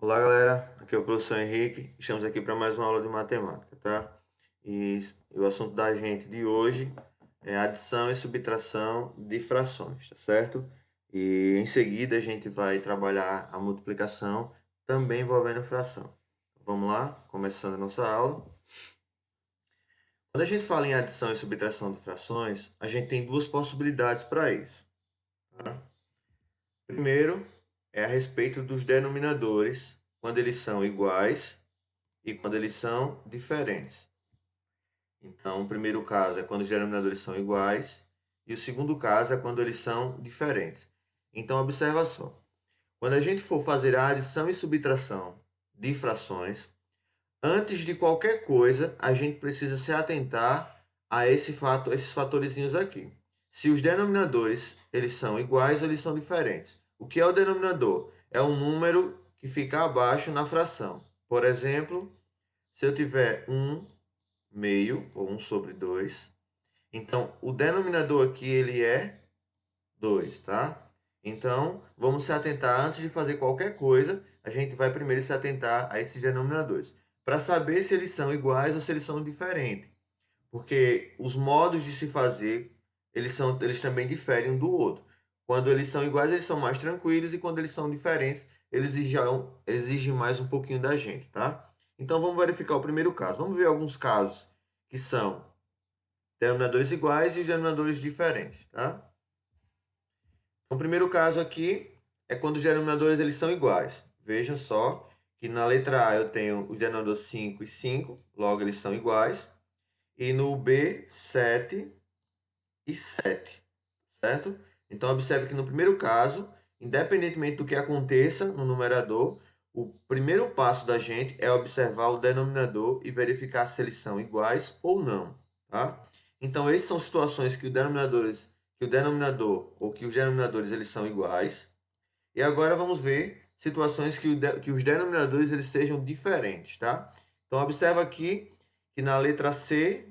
Olá, galera. Aqui é o professor Henrique. Estamos aqui para mais uma aula de matemática, tá? E o assunto da gente de hoje é adição e subtração de frações, tá certo? E em seguida a gente vai trabalhar a multiplicação também envolvendo fração. Vamos lá, começando a nossa aula. Quando a gente fala em adição e subtração de frações, a gente tem duas possibilidades para isso, tá? Primeiro é a respeito dos denominadores, quando eles são iguais e quando eles são diferentes. Então, o primeiro caso é quando os denominadores são iguais e o segundo caso é quando eles são diferentes. Então, observa só. Quando a gente for fazer a adição e subtração de frações, antes de qualquer coisa, a gente precisa se atentar a esses fatorzinhos aqui. Se os denominadores eles são iguais ou eles são diferentes. O que é o denominador? É um número que fica abaixo na fração. Por exemplo, se eu tiver 1 meio, ou 1 sobre 2, então o denominador aqui ele é 2, tá? Então, vamos se atentar, antes de fazer qualquer coisa, a gente vai primeiro se atentar a esses denominadores, para saber se eles são iguais ou se eles são diferentes. Porque os modos de se fazer, eles também diferem um do outro. Quando eles são iguais, eles são mais tranquilos, e quando eles são diferentes, eles exigem mais um pouquinho da gente, tá? Então, vamos verificar o primeiro caso. Vamos ver alguns casos que são denominadores iguais e os denominadores diferentes, tá? Então, o primeiro caso aqui é quando os denominadores eles são iguais. Vejam só que na letra A eu tenho os denominadores 5 e 5, logo eles são iguais. E no B, 7 e 7, certo? Então, observe que no primeiro caso, independentemente do que aconteça no numerador, o primeiro passo da gente é observar o denominador e verificar se eles são iguais ou não, tá? Então, essas são situações que o denominador ou que os denominadores eles são iguais. E agora vamos ver situações que os denominadores eles sejam diferentes, tá? Então, observa aqui que na letra C,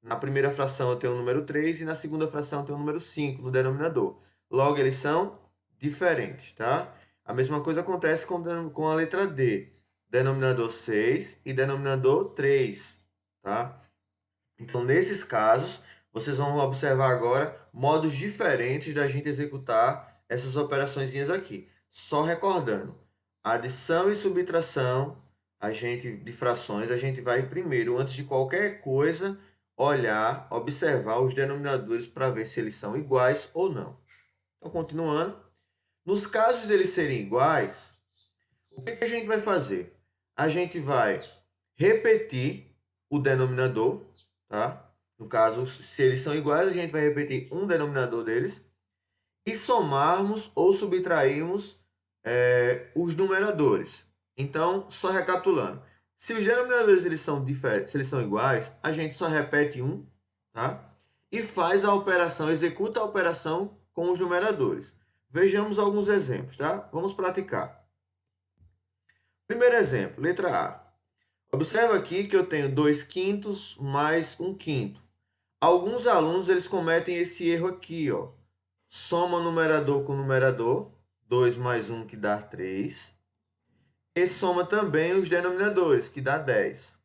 na primeira fração eu tenho o número 3 e na segunda fração eu tenho o número 5 no denominador. Logo, eles são diferentes, tá? A mesma coisa acontece com a letra D. Denominador 6 e denominador 3, tá? Então, nesses casos, vocês vão observar agora modos diferentes da gente executar essas operações aqui. Só recordando, adição e subtração de frações, a gente vai primeiro, antes de qualquer coisa, olhar, observar os denominadores para ver se eles são iguais ou não. Então, continuando. Nos casos deles serem iguais, o que a gente vai fazer? A gente vai repetir o denominador, tá? No caso, se eles são iguais, a gente vai repetir um denominador deles e somarmos ou subtrairmos os numeradores. Então, só recapitulando. Se os denominadores eles são diferentes, se eles são iguais, a gente só repete um, tá? E faz a operação, executa a operação com os numeradores. Vejamos alguns exemplos, tá? Vamos praticar. Primeiro exemplo, letra A. Observa aqui que eu tenho 2 quintos mais 1 quinto. Alguns alunos eles cometem esse erro aqui, ó. Soma numerador com numerador, 2 mais 1 que dá 3. E soma também os denominadores, que dá 10.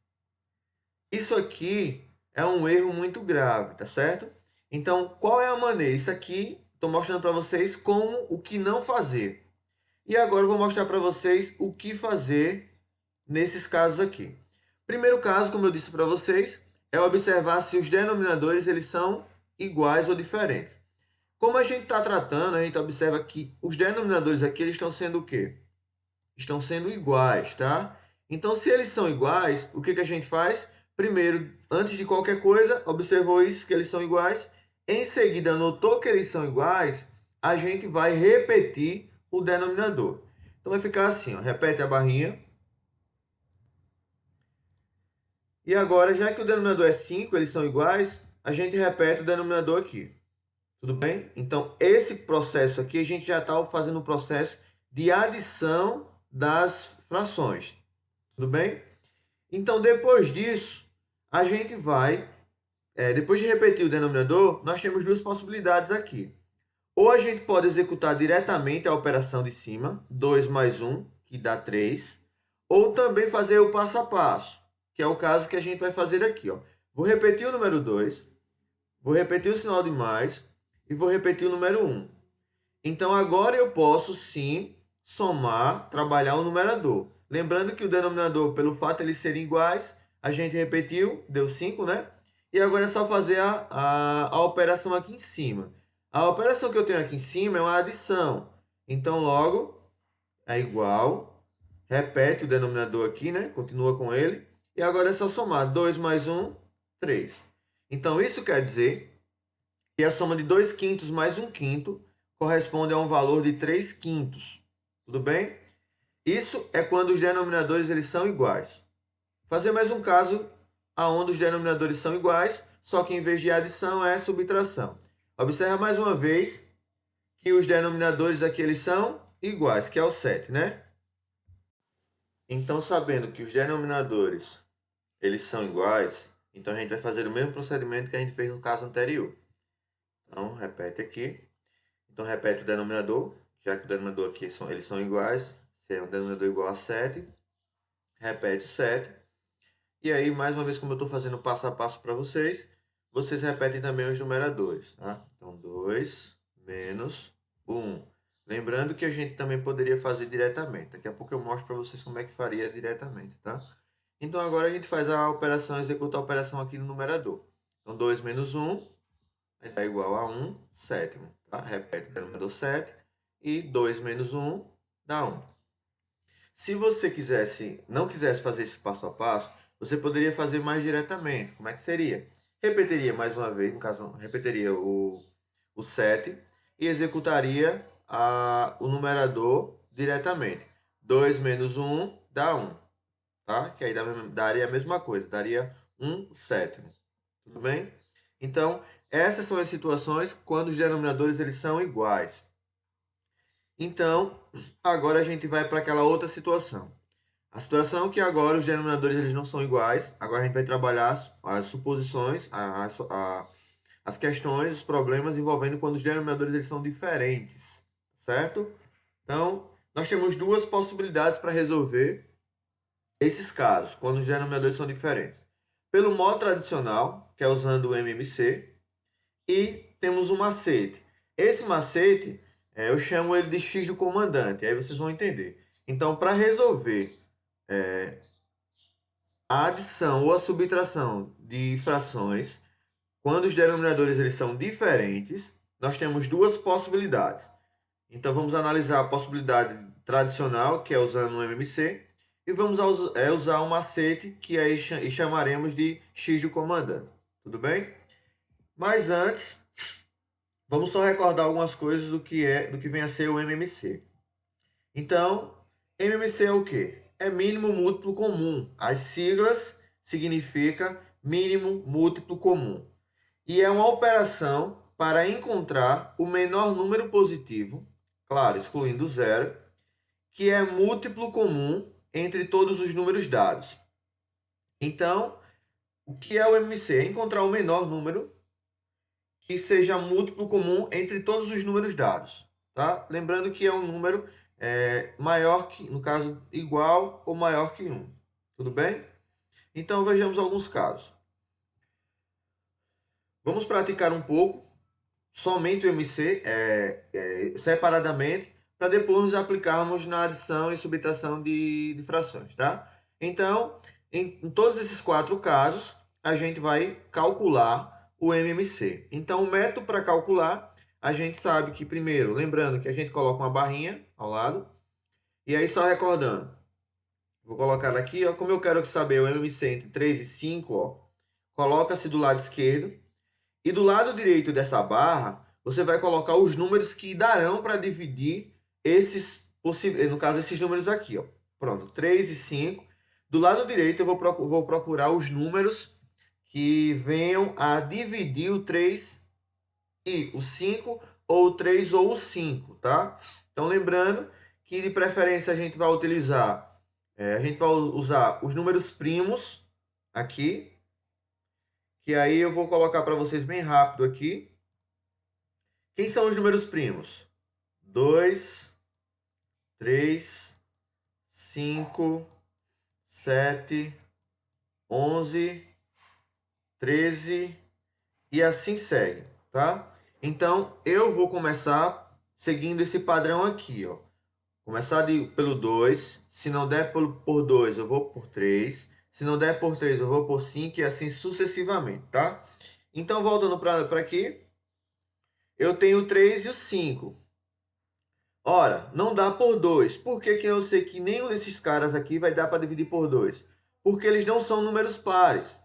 Isso aqui é um erro muito grave, tá certo? Então, qual é a maneira? Isso aqui, estou mostrando para vocês como o que não fazer. E agora eu vou mostrar para vocês o que fazer nesses casos aqui. Primeiro caso, como eu disse para vocês, é observar se os denominadores eles são iguais ou diferentes. Como a gente está tratando, a gente observa que os denominadores aqui eles estão sendo o quê? Estão sendo iguais, tá? Então, se eles são iguais, o que a gente faz? Primeiro, antes de qualquer coisa, observou isso, que eles são iguais. Em seguida, notou que eles são iguais, a gente vai repetir o denominador. Então, vai ficar assim, ó, repete a barrinha. E agora, já que o denominador é 5, eles são iguais, a gente repete o denominador aqui. Tudo bem? Então, esse processo aqui, a gente já está fazendo o processo de adição das frações. Tudo bem? Então, depois disso, a gente vai... depois de repetir o denominador, nós temos duas possibilidades aqui. Ou a gente pode executar diretamente a operação de cima, 2 mais 1, que dá 3, ou também fazer o passo a passo, que é o caso que a gente vai fazer aqui, ó. Vou repetir o número 2, vou repetir o sinal de mais e vou repetir o número 1. Então, agora eu posso, sim, somar, trabalhar o numerador. Lembrando que o denominador, pelo fato de eles serem iguais, a gente repetiu, deu 5, né? E agora é só fazer a operação aqui em cima. A operação que eu tenho aqui em cima é uma adição. Então, logo, é igual. Repete o denominador aqui, né? Continua com ele. E agora é só somar. 2 mais 1, 3. Então, isso quer dizer que a soma de 2 quintos mais 1 quinto corresponde a um valor de 3 quintos. Tudo bem? Isso é quando os denominadores eles são iguais. Fazer mais um caso onde os denominadores são iguais, só que em vez de adição é subtração. Observa mais uma vez que os denominadores aqui eles são iguais, que é o 7, né? Então, sabendo que os denominadores eles são iguais, então a gente vai fazer o mesmo procedimento que a gente fez no caso anterior. Então, repete aqui. Então, repete o denominador, já que o denominador aqui eles são iguais, se é um denominador igual a 7, repete 7. E aí, mais uma vez, como eu estou fazendo passo a passo para vocês, vocês repetem também os numeradores, tá? Então, 2 menos 1. Lembrando que a gente também poderia fazer diretamente. Daqui a pouco eu mostro para vocês como é que faria diretamente, tá? Então, agora a gente faz a operação, executa a operação aqui no numerador. Então, 2 menos 1 vai dar igual a 1 sétimo. Tá? Repete o denominador 7. E 2 menos 1 dá 1. Se você não quisesse fazer esse passo a passo, você poderia fazer mais diretamente. Como é que seria? Repetiria mais uma vez, no caso, repetiria o 7 e executaria o numerador diretamente. 2 menos 1 dá 1. Tá? Que aí daria a mesma coisa, daria 1 sétimo. Tudo bem? Então, essas são as situações quando os denominadores eles são iguais. Então, agora a gente vai para aquela outra situação. A situação que agora os denominadores eles não são iguais. Agora a gente vai trabalhar as suposições, as questões, os problemas envolvendo quando os denominadores eles são diferentes. Certo? Então, nós temos duas possibilidades para resolver esses casos, quando os denominadores são diferentes. Pelo modo tradicional, que é usando o MMC, e temos um macete. Esse macete, eu chamo ele de X do comandante, aí vocês vão entender. Então, para resolver a adição ou a subtração de frações, quando os denominadores eles são diferentes, nós temos duas possibilidades. Então, vamos analisar a possibilidade tradicional, que é usando o MMC, e vamos usar um macete, que aí chamaremos de X do comandante. Tudo bem? Mas antes, vamos só recordar algumas coisas do que vem a ser o MMC. Então, MMC é o quê? É mínimo múltiplo comum. As siglas significam mínimo múltiplo comum. E é uma operação para encontrar o menor número positivo, claro, excluindo o zero, que é múltiplo comum entre todos os números dados. Então, o que é o MMC? É encontrar o menor número que seja múltiplo comum entre todos os números dados. Tá? Lembrando que é um número maior que, no caso, igual ou maior que 1. Tudo bem? Então, vejamos alguns casos. Vamos praticar um pouco, somente o MC, separadamente, para depois nos aplicarmos na adição e subtração de frações. Tá? Então, em todos esses 4 casos, a gente vai calcular o MMC. Então, o método para calcular, a gente sabe que primeiro, lembrando que a gente coloca uma barrinha ao lado, e aí só recordando, vou colocar aqui, ó, como eu quero saber o MMC entre 3 e 5, ó, coloca-se do lado esquerdo, e do lado direito dessa barra, você vai colocar os números que darão para dividir no caso, esses números aqui, ó. Pronto, 3 e 5. Do lado direito, eu vou procurar os números que venham a dividir o 3 e o 5, ou o 3 ou o 5, tá? Então, lembrando que de preferência a gente vai usar os números primos aqui, que aí eu vou colocar para vocês bem rápido aqui. Quem são os números primos? 2, 3, 5, 7, 11, 13 e assim segue, tá? Então, eu vou começar seguindo esse padrão aqui, ó. Começar pelo 2, se não der por 2, eu vou por 3. Se não der por 3, eu vou por 5 e assim sucessivamente, tá? Então, voltando para aqui, eu tenho o 3 e o 5. Ora, não dá por 2. Por que que eu sei que nenhum desses caras aqui vai dar para dividir por 2? Porque eles não são números pares.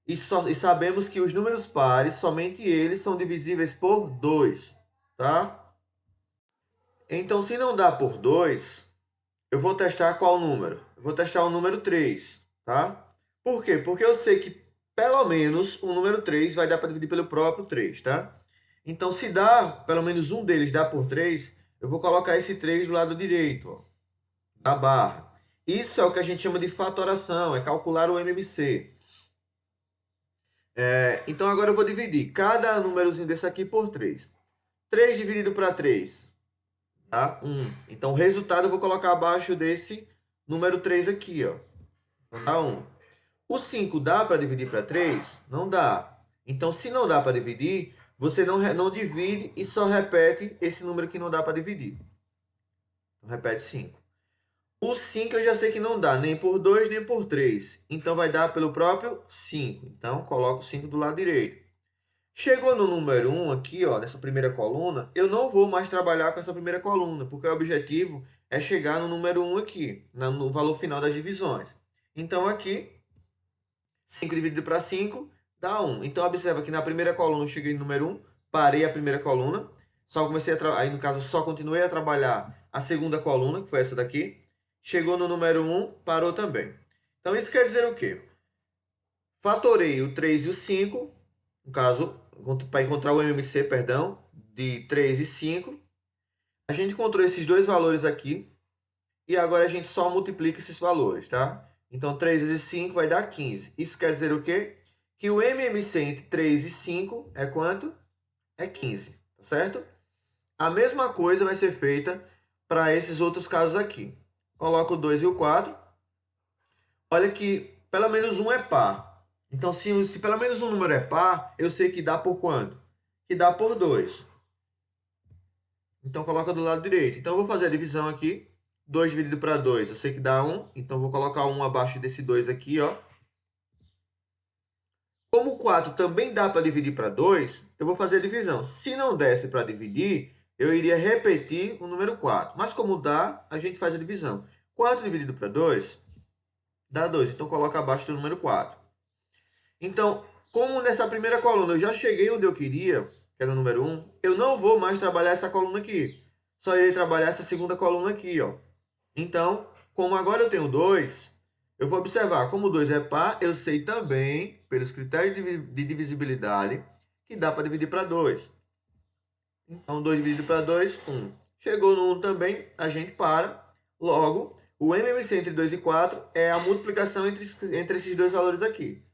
E sabemos que os números pares, somente eles são divisíveis por 2, tá? Então, se não dá por 2, eu vou testar qual número? Eu vou testar o número 3, tá? Por quê? Porque eu sei que pelo menos o número 3 vai dar para dividir pelo próprio 3, tá? Então, se dá, pelo menos um deles dá por 3, eu vou colocar esse 3 do lado direito, ó, da barra. Isso é o que a gente chama de fatoração, é calcular o MMC. Então, agora eu vou dividir cada númerozinho desse aqui por 3. 3 dividido para 3, tá? 1. Então, o resultado eu vou colocar abaixo desse número 3 aqui, ó. Então, dá 1. O 5 dá para dividir para 3? Não dá. Então, se não dá para dividir, você não divide e só repete esse número que não dá para dividir. Então, repete 5. O 5 eu já sei que não dá, nem por 2, nem por 3. Então, vai dar pelo próprio 5. Então, coloco o 5 do lado direito. Chegou no número 1 aqui, ó, nessa primeira coluna, eu não vou mais trabalhar com essa primeira coluna, porque o objetivo é chegar no número 1 aqui, no valor final das divisões. Então, aqui, 5 dividido para 5 dá 1. Então, observa que na primeira coluna eu cheguei no número 1, parei a primeira coluna, só comecei aí no caso só continuei a trabalhar a segunda coluna, que foi essa daqui. Chegou no número 1, parou também. Então, isso quer dizer o quê? Fatorei o 3 e o 5, no caso, para encontrar o MMC, perdão, de 3 e 5. A gente encontrou esses dois valores aqui, e agora a gente só multiplica esses valores, tá? Então, 3 vezes 5 vai dar 15. Isso quer dizer o quê? Que o MMC entre 3 e 5 é quanto? É 15, tá certo? A mesma coisa vai ser feita para esses outros casos aqui. Coloco o 2 e o 4. Olha que pelo menos um é par. Então, se pelo menos um número é par, eu sei que dá por quanto? Que dá por 2. Então, coloca do lado direito. Então, eu vou fazer a divisão aqui. 2 dividido para 2, eu sei que dá 1. Então, vou colocar 1 abaixo desse 2 aqui, ó. Como o 4 também dá para dividir para 2, eu vou fazer a divisão. Se não desse para dividir, eu iria repetir o número 4. Mas como dá, a gente faz a divisão. 4 dividido para 2 dá 2. Então, coloca abaixo do número 4. Então, como nessa primeira coluna eu já cheguei onde eu queria, que era o número 1, eu não vou mais trabalhar essa coluna aqui. Só irei trabalhar essa segunda coluna aqui, ó. Então, como agora eu tenho 2, eu vou observar, como 2 é par, eu sei também, pelos critérios de divisibilidade, que dá para dividir para 2. Então, 2 dividido para 2, 1. Chegou no 1 também, a gente para. Logo, o MMC entre 2 e 4 é a multiplicação entre esses dois valores aqui.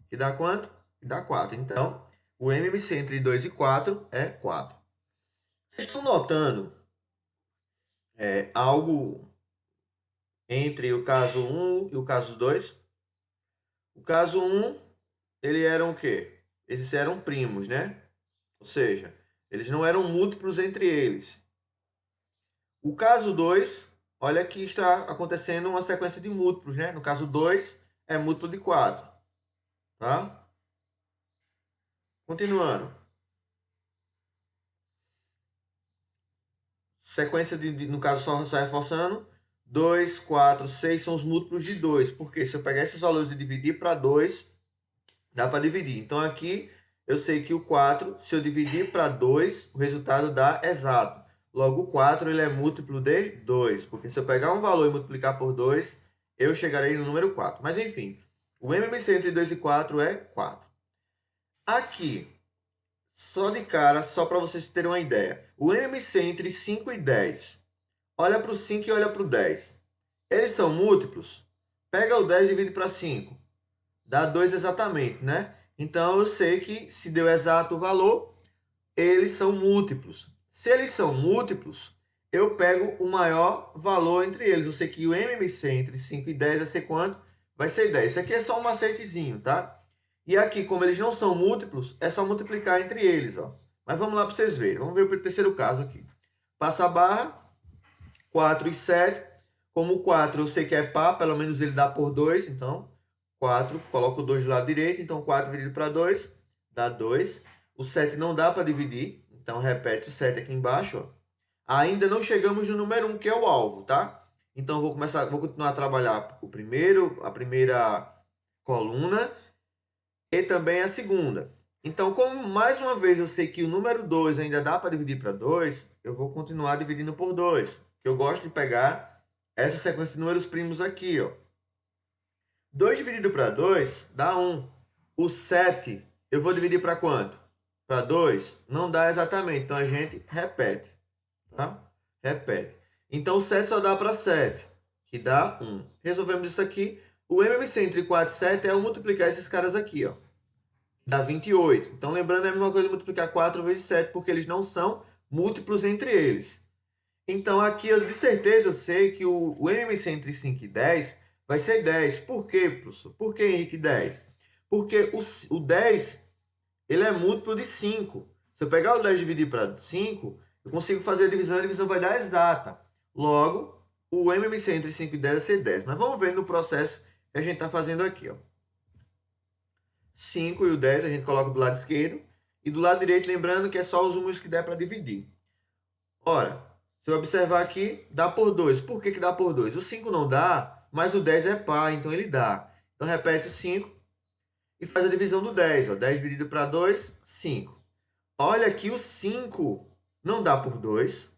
Que dá quanto? Que dá 4. Então, o MMC entre 2 e 4 é 4. Vocês estão notando algo entre o caso 1 e o caso 2? O caso 1, ele eram o quê? Eles eram primos, né? Ou seja, eles não eram múltiplos entre eles. O caso 2, olha que está acontecendo uma sequência de múltiplos, né? No caso 2, é múltiplo de 4. Tá? Continuando. Sequência no caso, só reforçando. 2, 4, 6 são os múltiplos de 2. Porque se eu pegar esses valores e dividir para 2, dá para dividir. Então, aqui, eu sei que o 4, se eu dividir para 2, o resultado dá exato. Logo, o 4 ele é múltiplo de 2. Porque se eu pegar um valor e multiplicar por 2, eu chegarei no número 4. Mas, enfim, o MMC entre 2 e 4 é 4. Aqui, só de cara, só para vocês terem uma ideia. O MMC entre 5 e 10. Olha para o 5 e olha para o 10. Eles são múltiplos? Pega o 10 e divide para 5. Dá 2 exatamente, né? Então, eu sei que se deu exato o valor, eles são múltiplos. Se eles são múltiplos, eu pego o maior valor entre eles. Eu sei que o MMC entre 5 e 10 vai ser quanto? Vai ser 10. Isso aqui é só um macetezinho, tá? E aqui, como eles não são múltiplos, é só multiplicar entre eles, ó. Mas vamos lá para vocês verem. Vamos ver o terceiro caso aqui. Passa a barra, 4 e 7. Como o 4 eu sei que é par, pelo menos ele dá por 2, então 4, coloco o 2 do lado direito, então 4 dividido para 2, dá 2. O 7 não dá para dividir, então repete o 7 aqui embaixo, ó. Ainda não chegamos no número 1, que é o alvo, tá? Então vou continuar a trabalhar a primeira coluna e também a segunda. Então, como mais uma vez eu sei que o número 2 ainda dá para dividir para 2, eu vou continuar dividindo por 2. Eu gosto de pegar essa sequência de números primos aqui, ó. 2 dividido para 2 dá 1. O 7 eu vou dividir para quanto? Para 2? Não dá exatamente, então a gente repete, tá? Repete. Então o 7 só dá para 7, que dá 1. Resolvemos isso aqui. O MMC entre 4 e 7 é eu multiplicar esses caras aqui, ó. Dá 28. Então, lembrando, é a mesma coisa multiplicar 4 vezes 7, porque eles não são múltiplos entre eles. Então, aqui, de certeza, eu sei que o MMC entre 5 e 10 vai ser 10. Por quê, professor? Por que, Henrique, 10? Porque o 10, ele é múltiplo de 5. Se eu pegar o 10 e dividir para 5, eu consigo fazer a divisão vai dar exata. Logo, o MMC entre 5 e 10 vai ser 10. Mas vamos ver no processo que a gente está fazendo aqui, ó. 5 e o 10 a gente coloca do lado esquerdo. E do lado direito, lembrando que é só os números que der para dividir. Ora, se eu observar aqui, dá por 2. Por que dá por 2? O 5 não dá, mas o 10 é par, então ele dá. Então, repete o 5 e faz a divisão do 10. Ó. 10 dividido para 2, 5. Olha aqui, o 5 não dá por 2,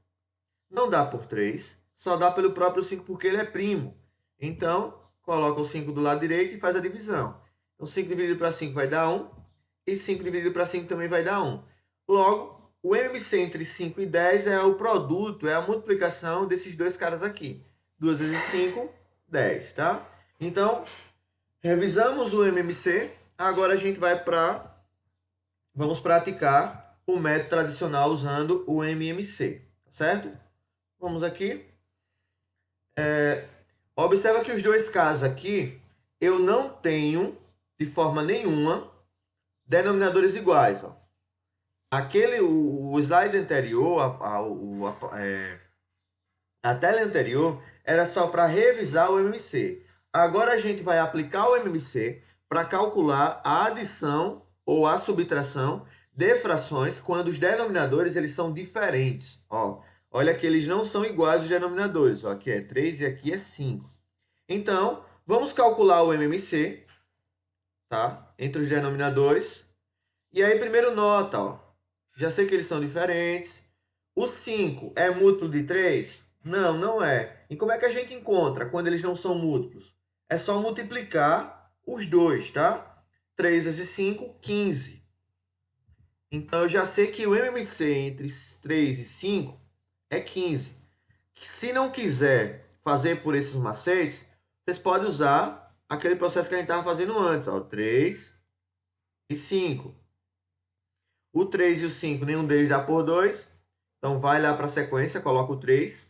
não dá por 3, só dá pelo próprio 5 porque ele é primo. Então, coloca o 5 do lado direito e faz a divisão. Então, 5 dividido para 5 vai dar 1. E 5 dividido para 5 também vai dar 1. Logo, o MMC entre 5 e 10 é o produto, é a multiplicação desses dois caras aqui. 2 vezes 5, 10, tá? Então, revisamos o MMC. Agora a gente vai para... Vamos praticar o método tradicional usando o MMC, certo? Vamos aqui. Observa que os dois casos aqui, eu não tenho, de forma nenhuma, denominadores iguais. Ó. O slide anterior, a tela anterior, era só para revisar o MMC. Agora a gente vai aplicar o MMC para calcular a adição ou a subtração de frações quando os denominadores eles são diferentes. Ó, olha que eles não são iguais os denominadores. Ó, aqui é 3 e aqui é 5. Então, vamos calcular o MMC, tá? Entre os denominadores. E aí, primeiro nota, ó. Já sei que eles são diferentes. O 5 é múltiplo de 3? Não, não é. E como é que a gente encontra quando eles não são múltiplos? É só multiplicar os dois, tá? 3 vezes 5, 15. Então, eu já sei que o MMC entre 3 e 5 é 15. Se não quiser fazer por esses macetes, vocês podem usar aquele processo que a gente estava fazendo antes, ó, 3 e 5. O 3 e o 5, nenhum deles dá por 2. Então, vai lá para a sequência, coloca o 3.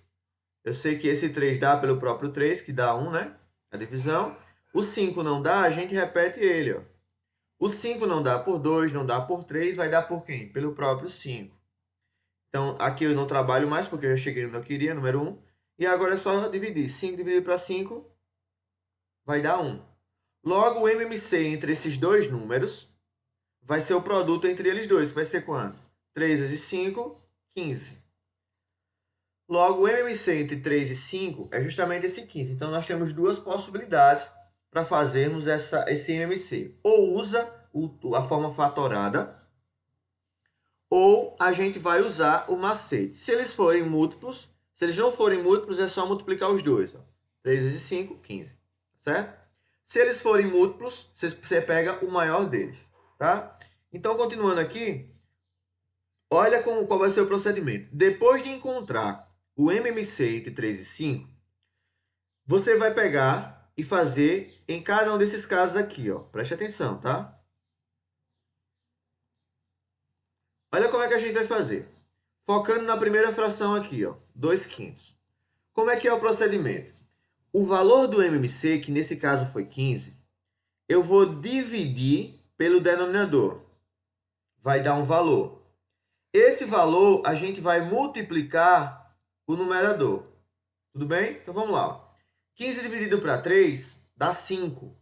Eu sei que esse 3 dá pelo próprio 3, que dá 1, né? A divisão. O 5 não dá, a gente repete ele, ó. O 5 não dá por 2, não dá por 3, vai dar por quem? Pelo próprio 5. Então, aqui eu não trabalho mais, porque eu já cheguei onde eu queria, número 1. E agora é só dividir. 5 dividido para 5 vai dar 1. Logo, o MMC entre esses dois números vai ser o produto entre eles dois. Vai ser quanto? 3 vezes 5, 15. Logo, o MMC entre 3 e 5 é justamente esse 15. Então, nós temos duas possibilidades para fazermos esse MMC. Ou usa a forma fatorada, ou a gente vai usar o macete. Se eles forem múltiplos, se eles não forem múltiplos, é só multiplicar os dois. Ó. 3 vezes 5, 15. Certo? Se eles forem múltiplos, você pega o maior deles. Tá? Então, continuando aqui, olha qual vai ser o procedimento. Depois de encontrar o MMC entre 3 e 5, você vai pegar e fazer em cada um desses casos aqui. Ó. Preste atenção, tá? Olha como é que a gente vai fazer. Focando na primeira fração aqui, ó, 2/5. Como é que é o procedimento? O valor do MMC, que nesse caso foi 15, eu vou dividir pelo denominador. Vai dar um valor. Esse valor a gente vai multiplicar o numerador. Tudo bem? Então vamos lá. 15 dividido para 3 dá 5.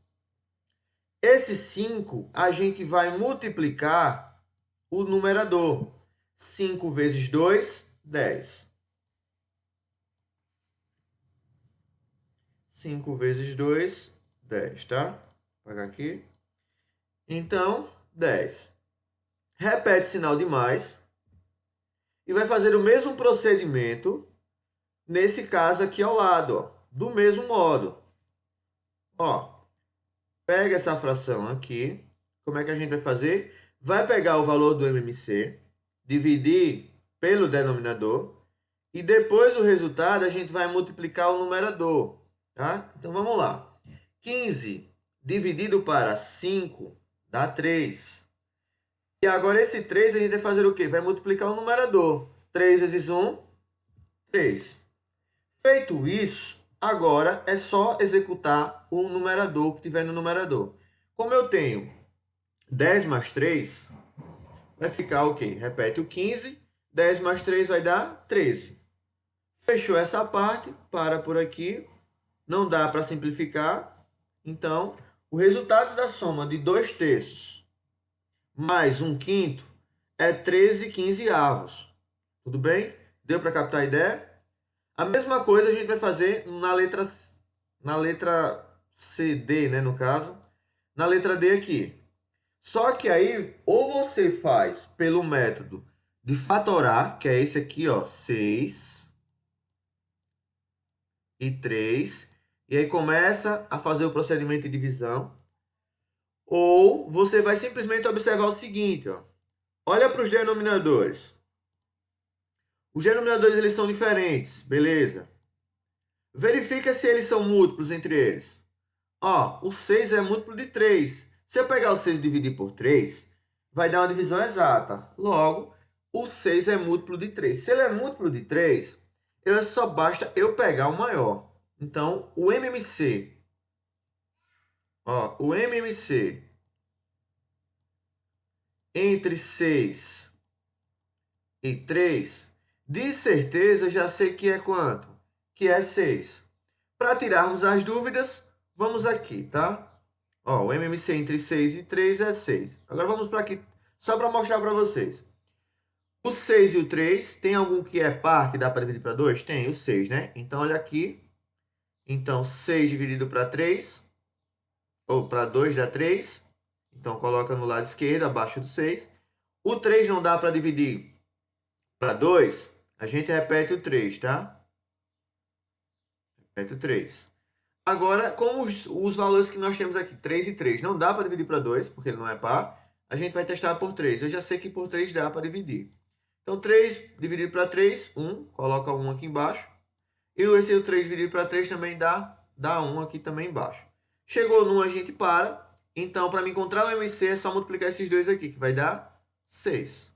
Esse 5 a gente vai multiplicar o numerador. 5 vezes 2, 10. 5 vezes 2, 10, tá? Vou apagar aqui. Então, 10. Repete sinal de mais. E vai fazer o mesmo procedimento nesse caso aqui ao lado, ó, do mesmo modo. Ó, pega essa fração aqui. Como é que a gente vai fazer? Vai pegar o valor do MMC, dividir pelo denominador, e depois o resultado a gente vai multiplicar o numerador. Tá? Então vamos lá. 15 dividido para 5 dá 3. E agora esse 3 a gente vai fazer o quê? Vai multiplicar o numerador. 3 vezes 1, 3. Feito isso, agora é só executar o numerador que tiver no numerador. Como eu tenho 10 mais 3, vai ficar o quê? Repete o 15, 10 mais 3 vai dar 13. Fechou essa parte, para por aqui. Não dá para simplificar. Então, o resultado da soma de 2/3 mais 1/5 é 13/15. Tudo bem? Deu para captar a ideia? A mesma coisa a gente vai fazer na letra C, D, né, no caso. Na letra D aqui. Só que aí, ou você faz pelo método de fatorar, que é esse aqui, ó, 6 e 3. E aí começa a fazer o procedimento de divisão. Ou você vai simplesmente observar o seguinte, ó. Olha para os denominadores. Os denominadores eles são diferentes, beleza? Verifica se eles são múltiplos entre eles. Ó, o 6 é múltiplo de 3. Se eu pegar o 6 e dividir por 3, vai dar uma divisão exata. Logo, o 6 é múltiplo de 3. Se ele é múltiplo de 3, só basta eu pegar o maior. Então, o MMC, ó, o MMC entre 6 e 3, de certeza eu já sei que é quanto? Que é 6. Para tirarmos as dúvidas, vamos aqui, tá? Ó, o MMC entre 6 e 3 é 6. Agora vamos para aqui, só para mostrar para vocês. O 6 e o 3, tem algum que é par que dá para dividir para 2? Tem, o 6, né? Então, olha aqui. Então, 6 dividido para 3, ou para 2 dá 3. Então, coloca no lado esquerdo, abaixo do 6. O 3 não dá para dividir para 2, a gente repete o 3, tá? Repete o 3. Agora, como os valores que nós temos aqui, 3 e 3, não dá para dividir para 2, porque ele não é par, a gente vai testar por 3. Eu já sei que por 3 dá para dividir. Então, 3 dividido para 3, 1. Coloca 1 aqui embaixo. E esse 3 dividido para 3 também dá 1 aqui também embaixo. Chegou no 1, a gente para. Então, para me encontrar o MC, é só multiplicar esses dois aqui, que vai dar 6.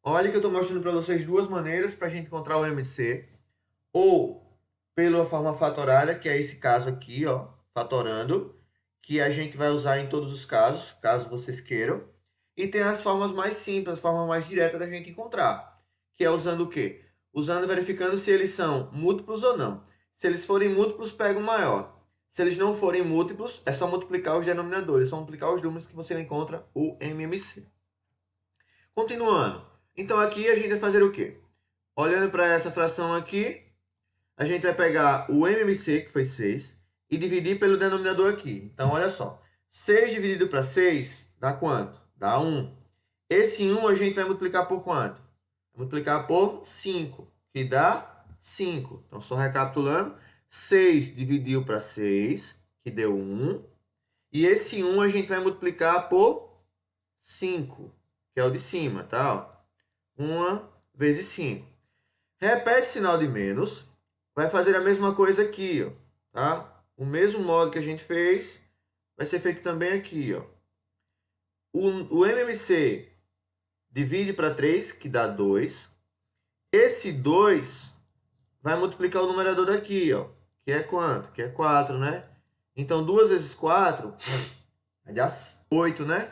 Olha que eu estou mostrando para vocês duas maneiras para a gente encontrar o MC. Ou pela forma fatorada, que é esse caso aqui, ó, fatorando, que a gente vai usar em todos os casos, caso vocês queiram. E tem as formas mais simples, as formas mais diretas da gente encontrar, que é usando o quê? Usando, verificando se eles são múltiplos ou não. Se eles forem múltiplos, pega o maior. Se eles não forem múltiplos, é só multiplicar os denominadores, é só multiplicar os números que você encontra o MMC. Continuando. Então, aqui a gente vai fazer o quê? Olhando para essa fração aqui, a gente vai pegar o MMC, que foi 6, e dividir pelo denominador aqui. Então, olha só. 6 dividido para 6 dá quanto? Dá 1. Esse 1 a gente vai multiplicar por quanto? Multiplicar por 5, que dá 5. Então, só recapitulando. 6 dividiu para 6, que deu 1. E esse 1 a gente vai multiplicar por 5, que é o de cima, tá? 1 vezes 5. Repete o sinal de menos. Vai fazer a mesma coisa aqui, ó, tá? O mesmo modo que a gente fez, vai ser feito também aqui, ó. O MMC divide para 3, que dá 2. Esse 2 vai multiplicar o numerador daqui, ó, que é quanto? Que é 4, né? Então, 2 vezes 4 vai dar 8, né?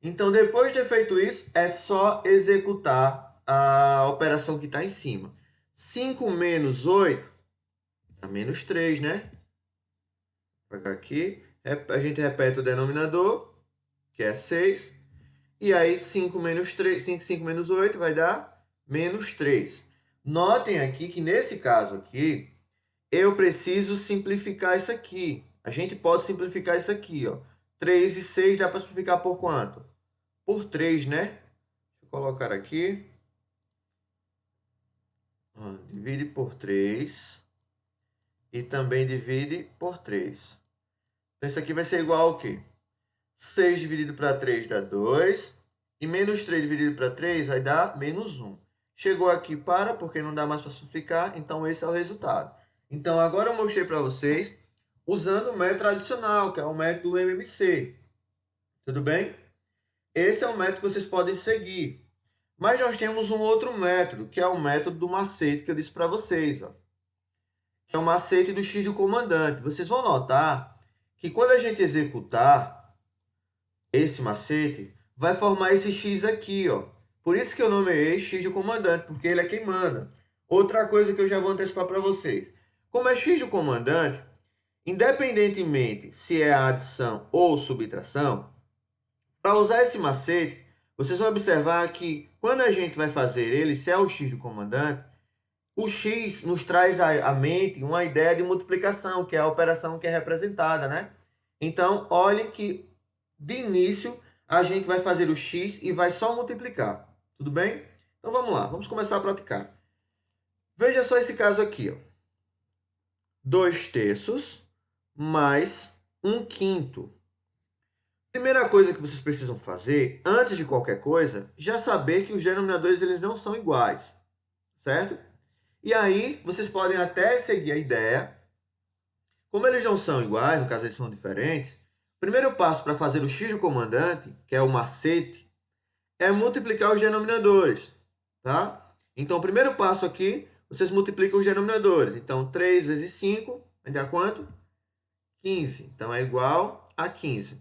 Então, depois de ter feito isso, é só executar a operação que está em cima. 5 menos 8 dá menos 3, né? Vou pegar aqui. A gente repete o denominador, que é 6. E aí, 5 menos 3, 5 menos 8 vai dar menos 3. Notem aqui que, nesse caso aqui, eu preciso simplificar isso aqui. A gente pode simplificar isso aqui, ó. 3 e 6 dá para simplificar por quanto? Por 3, né? Deixa eu colocar aqui. Divide por 3. E também divide por 3. Então, isso aqui vai ser igual ao quê? 6 dividido para 3 dá 2. E menos 3 dividido para 3 vai dar menos 1. Chegou aqui porque não dá mais para simplificar. Então, esse é o resultado. Então, agora eu mostrei para vocês usando o método tradicional, que é o método MMC. Tudo bem? Esse é o método que vocês podem seguir. Mas nós temos um outro método, que é o método do macete que eu disse para vocês, ó. Que é o macete do X do comandante. Vocês vão notar que quando a gente executar esse macete, vai formar esse X aqui, ó. Por isso que eu nomeei X do comandante, porque ele é quem manda. Outra coisa que eu já vou antecipar para vocês. Como é X do comandante, independentemente se é adição ou subtração, para usar esse macete, vocês vão observar que quando a gente vai fazer ele, se é o X do comandante, o X nos traz à mente uma ideia de multiplicação, que é a operação que é representada, né? Então, olhe que de início a gente vai fazer o X e vai só multiplicar. Tudo bem? Então vamos lá, vamos começar a praticar. Veja só esse caso aqui, ó. 2/3 mais 1/5. Primeira coisa que vocês precisam fazer, antes de qualquer coisa, já saber que os denominadores eles não são iguais, certo? E aí, vocês podem até seguir a ideia. Como eles não são iguais, no caso eles são diferentes, o primeiro passo para fazer o X do comandante, que é o macete, é multiplicar os denominadores, tá? Então, o primeiro passo aqui, vocês multiplicam os denominadores. Então, 3 vezes 5 vai dar quanto? 15. Então, é igual a 15.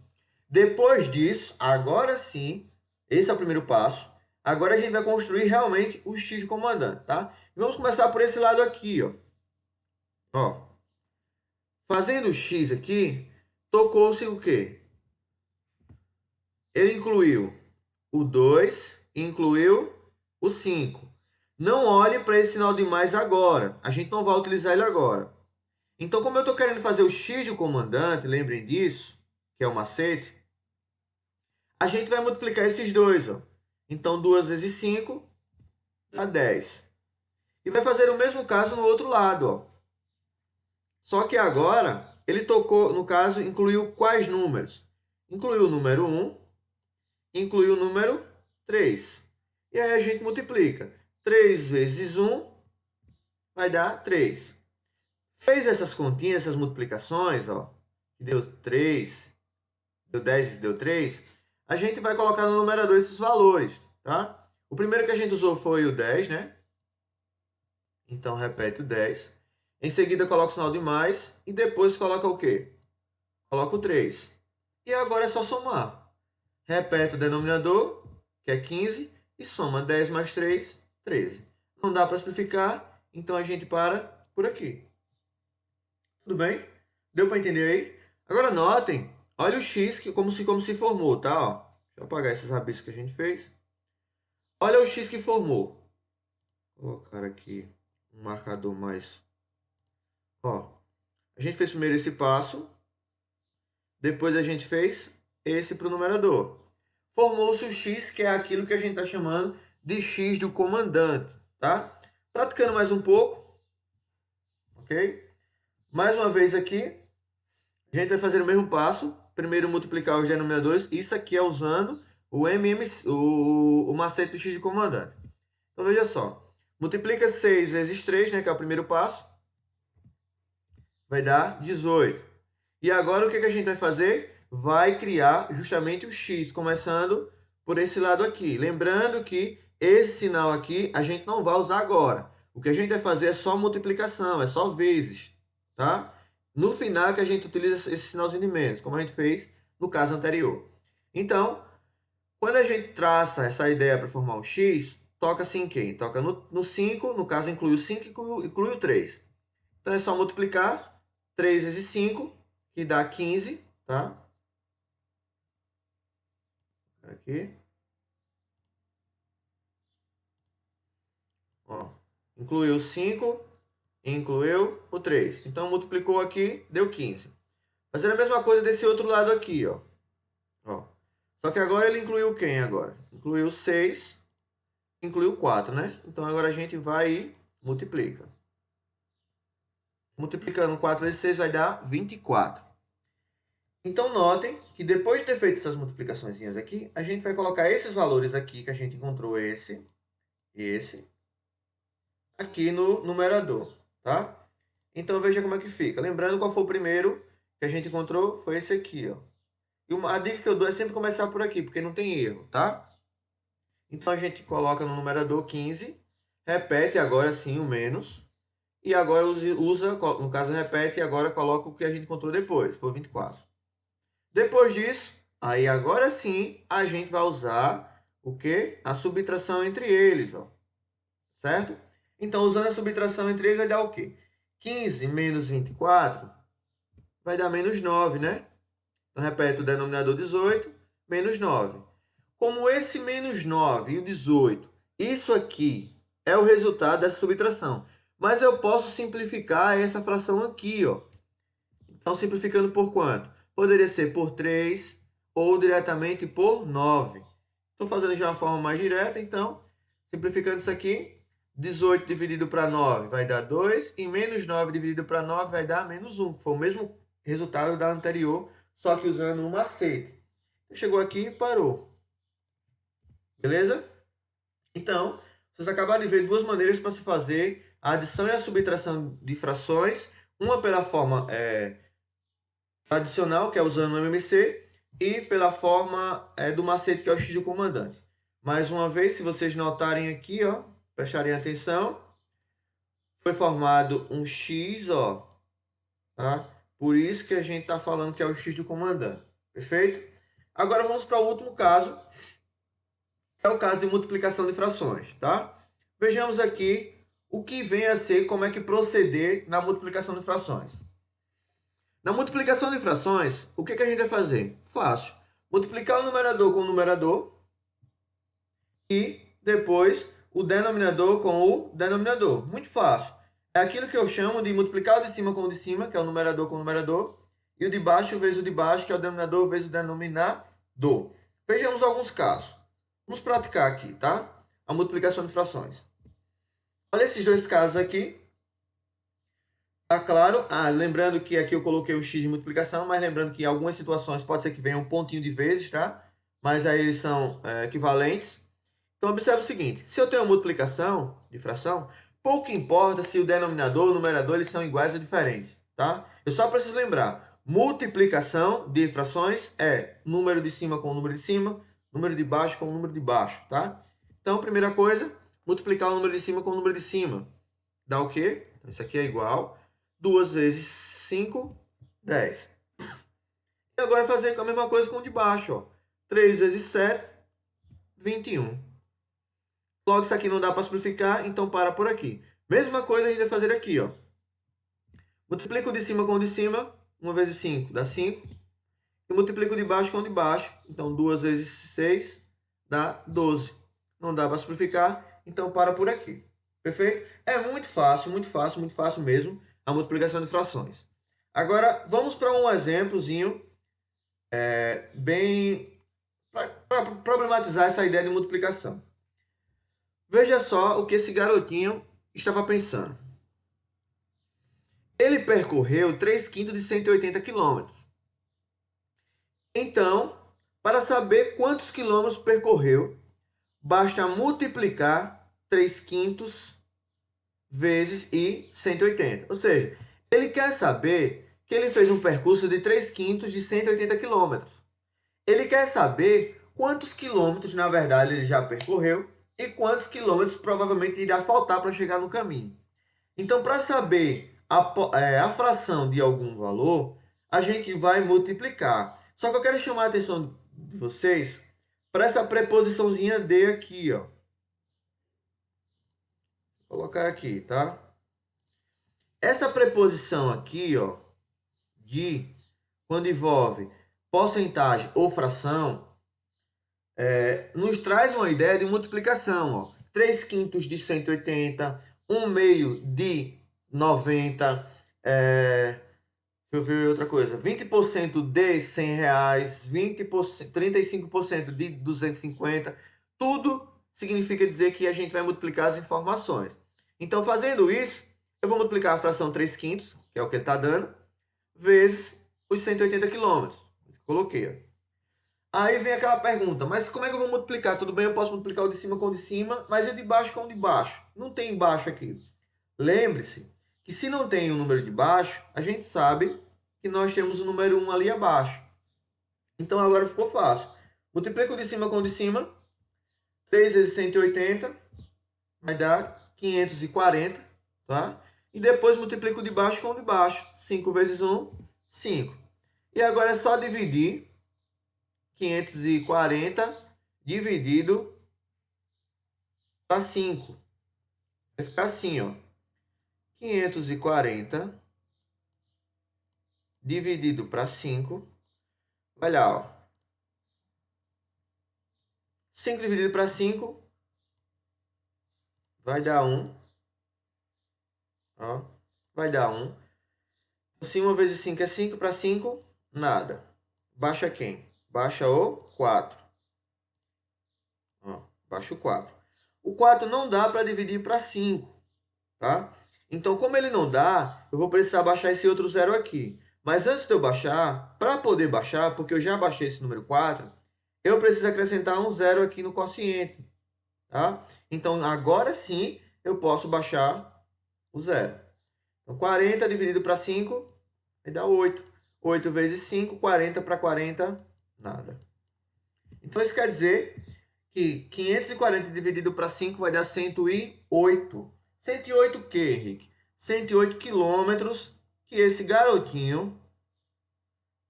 Depois disso, agora sim, esse é o primeiro passo. Agora a gente vai construir realmente o X do comandante, tá? E vamos começar por esse lado aqui, ó. Ó. Fazendo o X aqui, tocou-se o quê? Ele incluiu o 2 e incluiu o 5. Não olhe para esse sinal de mais agora. A gente não vai utilizar ele agora. Então, como eu estou querendo fazer o X do comandante, lembrem disso, que é o macete, a gente vai multiplicar esses dois, ó. Então, 2 vezes 5 dá 10. E vai fazer o mesmo caso no outro lado, ó. Só que agora, ele tocou, no caso, incluiu quais números? Incluiu o número 1, incluiu o número 3. E aí a gente multiplica. 3 vezes 1 vai dar 3. Fez essas continhas, essas multiplicações, ó, deu 3, deu 10 e deu 3, a gente vai colocar no numerador esses valores, tá? O primeiro que a gente usou foi o 10, né? Então, repete o 10. Em seguida, coloca o sinal de mais e depois coloca o quê? Coloca o 3. E agora é só somar. Repete o denominador, que é 15, e soma 10 mais 3, 13. Não dá para simplificar, então a gente para por aqui. Tudo bem? Deu para entender aí? Agora notem, olha o x que como se formou, tá? Ó, deixa eu apagar esses rabiscos que a gente fez. Olha o x que formou. Vou colocar aqui um marcador mais. Ó, a gente fez primeiro esse passo, depois a gente fez esse para o numerador. Formou-se o x, que é aquilo que a gente está chamando de x do comandante, tá? Praticando mais um pouco, ok? Mais uma vez aqui, a gente vai fazer o mesmo passo. Primeiro multiplicar os denominadores. Isso aqui é usando o macete do x de comandante. Então, veja só. Multiplica 6 vezes 3, né, que é o primeiro passo. Vai dar 18. E agora o que a gente vai fazer? Vai criar justamente o x, começando por esse lado aqui. Lembrando que esse sinal aqui a gente não vai usar agora. O que a gente vai fazer é só multiplicação, é só vezes, tá? No final que a gente utiliza esse sinalzinho de menos, como a gente fez no caso anterior. Então, quando a gente traça essa ideia para formar o x, toca-se em quem? Toca no 5, no caso inclui o 5 e inclui o 3. Então é só multiplicar 3 vezes 5, que dá 15, tá? Aqui. Ó, incluiu o 5 e incluiu o 3. Então multiplicou aqui, deu 15. Fazendo a mesma coisa desse outro lado aqui, ó. Só que agora ele incluiu quem agora? Incluiu 6, incluiu 4, né? Então agora a gente vai e multiplica. Multiplicando 4 vezes 6 vai dar 24. Então notem que depois de ter feito essas multiplicações aqui, a gente vai colocar esses valores aqui que a gente encontrou, esse e esse, aqui no numerador, tá? Então veja como é que fica. Lembrando qual foi o primeiro que a gente encontrou, foi esse aqui, ó. E a dica que eu dou é sempre começar por aqui, porque não tem erro, tá? Então a gente coloca no numerador 15, repete agora sim o menos, e agora usa, no caso repete, e agora coloca o que a gente encontrou depois, foi 24. Depois disso, aí agora sim a gente vai usar o quê? A subtração entre eles, ó. Certo? Então, usando a subtração entre eles vai dar o quê? 15 menos 24 vai dar menos 9, né? Então, repete o denominador 18, menos 9. Como esse menos 9 e o 18, isso aqui é o resultado dessa subtração. Mas eu posso simplificar essa fração aqui, ó. Então, simplificando por quanto? Poderia ser por 3 ou diretamente por 9. Estou fazendo de uma forma mais direta, então, simplificando isso aqui, 18 dividido para 9 vai dar 2, e menos 9 dividido para 9 vai dar menos 1, que foi o mesmo resultado da anterior, só que usando um macete. Chegou aqui e parou. Beleza? Então, vocês acabaram de ver duas maneiras para se fazer a adição e a subtração de frações, uma pela forma tradicional, que é usando o MMC, e pela forma do macete, que é o X do comandante. Mais uma vez, se vocês notarem aqui, ó, prestarem atenção, foi formado um X, ó, tá? Por isso que a gente está falando que é o X do comandante. Perfeito? Agora vamos para o último caso, que é o caso de multiplicação de frações, tá? Vejamos aqui o que vem a ser, como é que proceder na multiplicação de frações. Na multiplicação de frações, o que a gente vai fazer? Fácil. Multiplicar o numerador com o numerador e depois o denominador com o denominador. Muito fácil. É aquilo que eu chamo de multiplicar o de cima com o de cima, que é o numerador com o numerador, e o de baixo vezes o de baixo, que é o denominador vezes o denominador. Vejamos alguns casos. Vamos praticar aqui, tá? A multiplicação de frações. Olha esses dois casos aqui. Tá claro? Lembrando que aqui eu coloquei o x de multiplicação, mas lembrando que em algumas situações pode ser que venha um pontinho de vezes, tá? Mas aí eles são equivalentes. Então, observe o seguinte. Se eu tenho uma multiplicação de fração, pouco importa se o denominador e o numerador eles são iguais ou diferentes, tá? Eu só preciso lembrar. Multiplicação de frações é número de cima com o número de cima, número de baixo com o número de baixo, tá? Então, primeira coisa, multiplicar o número de cima com o número de cima. Dá o quê? Então, isso aqui é igual. 2 vezes 5, 10. E agora fazer a mesma coisa com o de baixo, ó. 3 vezes 7, 21. Logo, isso aqui não dá para simplificar, então para por aqui. Mesma coisa a gente vai fazer aqui, ó. Multiplica o de cima com o de cima. 1 vezes 5 dá 5. E multiplica o de baixo com o de baixo. Então, 2 vezes 6 dá 12. Não dá para simplificar, então para por aqui. Perfeito? É muito fácil, muito fácil, muito fácil mesmo a multiplicação de frações. Agora, vamos para um exemplozinho bem para problematizar essa ideia de multiplicação. Veja só o que esse garotinho estava pensando. Ele percorreu 3/5 de 180 quilômetros. Então, para saber quantos quilômetros percorreu, basta multiplicar 3/5 vezes 180. Ou seja, ele quer saber que ele fez um percurso de 3/5 de 180 quilômetros. Ele quer saber quantos quilômetros, na verdade, ele já percorreu e quantos quilômetros provavelmente irá faltar para chegar no caminho. Então, para saber a fração de algum valor, a gente vai multiplicar. Só que eu quero chamar a atenção de vocês para essa preposiçãozinha de aqui, ó. Vou colocar aqui, tá? Essa preposição aqui, ó, de quando envolve porcentagem ou fração, nos traz uma ideia de multiplicação, ó. 3/5 de 180, 1/2 de 90, deixa eu ver outra coisa, 20% de 100 reais, 20%, 35% de 250, tudo significa dizer que a gente vai multiplicar as informações. Então, fazendo isso, eu vou multiplicar a fração 3/5, que é o que ele está dando, vezes os 180 quilômetros. Coloquei, ó. Aí vem aquela pergunta, mas como é que eu vou multiplicar? Tudo bem, eu posso multiplicar o de cima com o de cima, mas e o de baixo com o de baixo? Não tem embaixo aqui. Lembre-se que se não tem o número de baixo, a gente sabe que nós temos o número 1 ali abaixo. Então agora ficou fácil. Multiplica o de cima com o de cima. 3 vezes 180 vai dar 540, tá? E depois multiplica o de baixo com o de baixo. 5 vezes 1, 5. E agora é só dividir 540 dividido para 5. Vai ficar assim, ó. 540 dividido para 5. Vai lá, ó. 5 dividido para 5 vai dar 1. Ó, vai dar 1. Se 1 vezes 5 é 5, para 5, nada. Baixa quem? Baixa o 4. Ó, baixa o 4. O 4 não dá para dividir para 5, tá? Então, como ele não dá, eu vou precisar baixar esse outro zero aqui. Mas antes de eu baixar, para poder baixar, porque eu já baixei esse número 4, eu preciso acrescentar um zero aqui no quociente, tá? Então, agora sim, eu posso baixar o zero. Então, 40 dividido para 5 vai dar 8. 8 vezes 5, 40 para 40, nada. Então, isso quer dizer que 540 dividido para 5 vai dar 108. 108 o quê, Henrique? 108 quilômetros que esse garotinho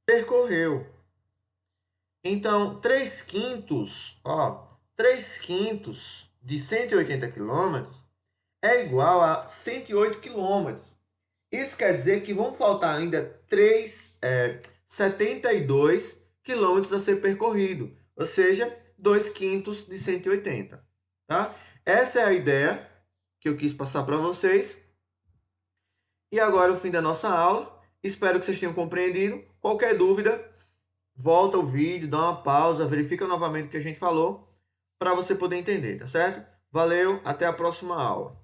percorreu. Então, 3/5, ó, 3/5 de 180 quilômetros é igual a 108 quilômetros. Isso quer dizer que vão faltar ainda 72 quilômetros a ser percorrido, ou seja, 2/5 de 180. Tá? Essa é a ideia que eu quis passar para vocês. E agora é o fim da nossa aula. Espero que vocês tenham compreendido. Qualquer dúvida, volta o vídeo, dá uma pausa, verifica novamente o que a gente falou, para você poder entender, tá certo? Valeu, até a próxima aula.